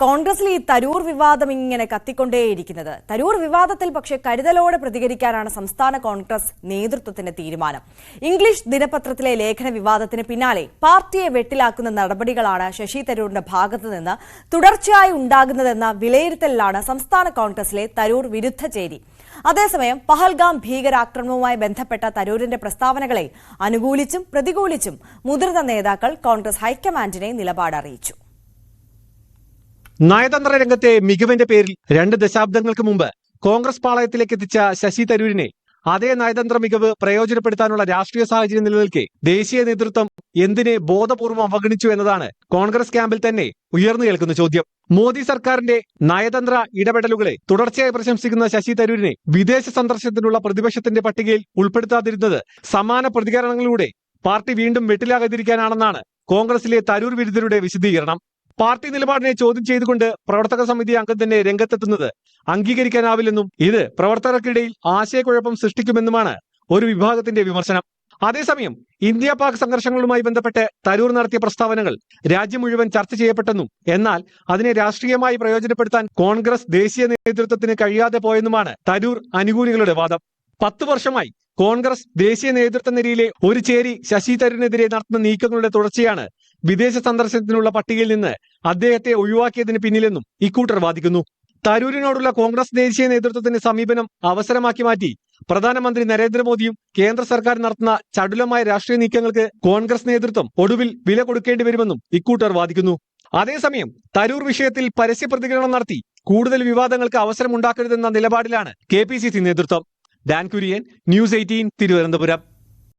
കോൺഗ്രസിൽ ഈ തരൂർ വിവാദം ഇങ്ങനെ കത്തിക്കൊണ്ടേയിരിക്കുന്നത്. തരൂർ വിവാദത്തിൽ പക്ഷേ കരുതലോടെ പ്രതികരിക്കാനാണ് സംസ്ഥാന കോൺഗ്രസ് നേതൃത്വത്തിന്റെ തീരുമാനം. ഇംഗ്ലീഷ് ദിനപത്രത്തിലെ ലേഖന വിവാദത്തിന് പിന്നാലെ പാർട്ടിയെ വെട്ടിലാക്കുന്ന നടപടികളാണ് ശശി തരൂരിന്റെ ഭാഗത്തുനിന്ന് തുടർച്ചയായി ഉണ്ടാകുന്നതെന്ന വിലയിരുത്തലിലാണ് സംസ്ഥാന കോൺഗ്രസിലെ തരൂർ വിരുദ്ധ ചേരി. അതേസമയം പഹൽഗാം ഭീകരാക്രമണവുമായി ബന്ധപ്പെട്ട തരൂരിന്റെ പ്രസ്താവനകളെ അനുകൂലിച്ചും പ്രതികൂലിച്ചും മുതിർന്ന നേതാക്കൾ കോൺഗ്രസ് ഹൈക്കമാൻഡിനെ നിലപാട് അറിയിച്ചു. നയതന്ത്ര രംഗത്തെ മികവിന്റെ പേരിൽ 2 ദശാബ്ദങ്ങൾക്ക് മുമ്പ് കോൺഗ്രസ് പാളയത്തിലേക്ക് എത്തിച്ച ശശി തരൂരിനെ അതേ നയതന്ത്ര മികവ് പ്രയോജനപ്പെടുത്താനുള്ള രാഷ്ട്രീയ സാഹചര്യം നിലനിൽക്കെ ദേശീയ നേതൃത്വം എന്തിനെ ബോധപൂർവം അവഗണിച്ചു എന്നതാണ് കോൺഗ്രസ് ക്യാമ്പിൽ തന്നെ ഉയർന്നു കേൾക്കുന്ന ചോദ്യം. മോദി സർക്കാരിന്റെ നയതന്ത്ര ഇടപെടലുകളെ തുടർച്ചയായി പ്രശംസിക്കുന്ന ശശി തരൂരിനെ വിദേശ സന്ദർശനത്തിനുള്ള പ്രതിപക്ഷത്തിന്റെ പട്ടികയിൽ ഉൾപ്പെടുത്താതിരുന്നത് സമാന പ്രതികരണങ്ങളിലൂടെ പാർട്ടി വീണ്ടും വെട്ടിലാകാതിരിക്കാനാണെന്നാണ് കോൺഗ്രസിലെ തരൂർ വിരുദ്ധരുടെ വിശദീകരണം. പാർട്ടി നിലപാടിനെ ചോദ്യം ചെയ്തുകൊണ്ട് പ്രവർത്തക സമിതി അംഗം തന്നെ രംഗത്തെത്തുന്നത് അംഗീകരിക്കാനാവില്ലെന്നും ഇത് പ്രവർത്തകർക്കിടയിൽ ആശയക്കുഴപ്പം സൃഷ്ടിക്കുമെന്നുമാണ് ഒരു വിഭാഗത്തിന്റെ വിമർശനം. അതേസമയം ഇന്ത്യ പാക് സംഘർഷങ്ങളുമായി ബന്ധപ്പെട്ട് തരൂർ നടത്തിയ പ്രസ്താവനകൾ രാജ്യം മുഴുവൻ ചർച്ച ചെയ്യപ്പെട്ടെന്നും എന്നാൽ അതിനെ രാഷ്ട്രീയമായി പ്രയോജനപ്പെടുത്താൻ കോൺഗ്രസ് ദേശീയ നേതൃത്വത്തിന് കഴിയാതെ പോയെന്നുമാണ് തരൂർ അനുകൂലികളുടെ വാദം. 10 വർഷമായി കോൺഗ്രസ് ദേശീയ നേതൃത്വ നിരയിലെ ഒരു ചേരി ശശി തരൂരിനെതിരെ നടത്തുന്ന നീക്കങ്ങളുടെ തുടർച്ചയാണ് വിദേശ സന്ദർശനത്തിനുള്ള പട്ടികയിൽ നിന്ന് അദ്ദേഹത്തെ ഒഴിവാക്കിയതിന് പിന്നിലെന്നും ഇക്കൂട്ടർ വാദിക്കുന്നു. തരൂരിനോടുള്ള കോൺഗ്രസ് ദേശീയ നേതൃത്വത്തിന്റെ സമീപനം അവസരമാക്കി മാറ്റി പ്രധാനമന്ത്രി നരേന്ദ്രമോദിയും കേന്ദ്ര സർക്കാർ നടത്തുന്ന ചടുലമായ രാഷ്ട്രീയ നീക്കങ്ങൾക്ക് കോൺഗ്രസ് നേതൃത്വം ഒടുവിൽ വില കൊടുക്കേണ്ടി വരുമെന്നും ഇക്കൂട്ടർ വാദിക്കുന്നു. അതേസമയം തരൂർ വിഷയത്തിൽ പരസ്യ പ്രതികരണം നടത്തി കൂടുതൽ വിവാദങ്ങൾക്ക് അവസരമുണ്ടാക്കരുതെന്ന നിലപാടിലാണ് KPCC നേതൃത്വം. Dan Kurian, News 18, Thiruvananthapuram.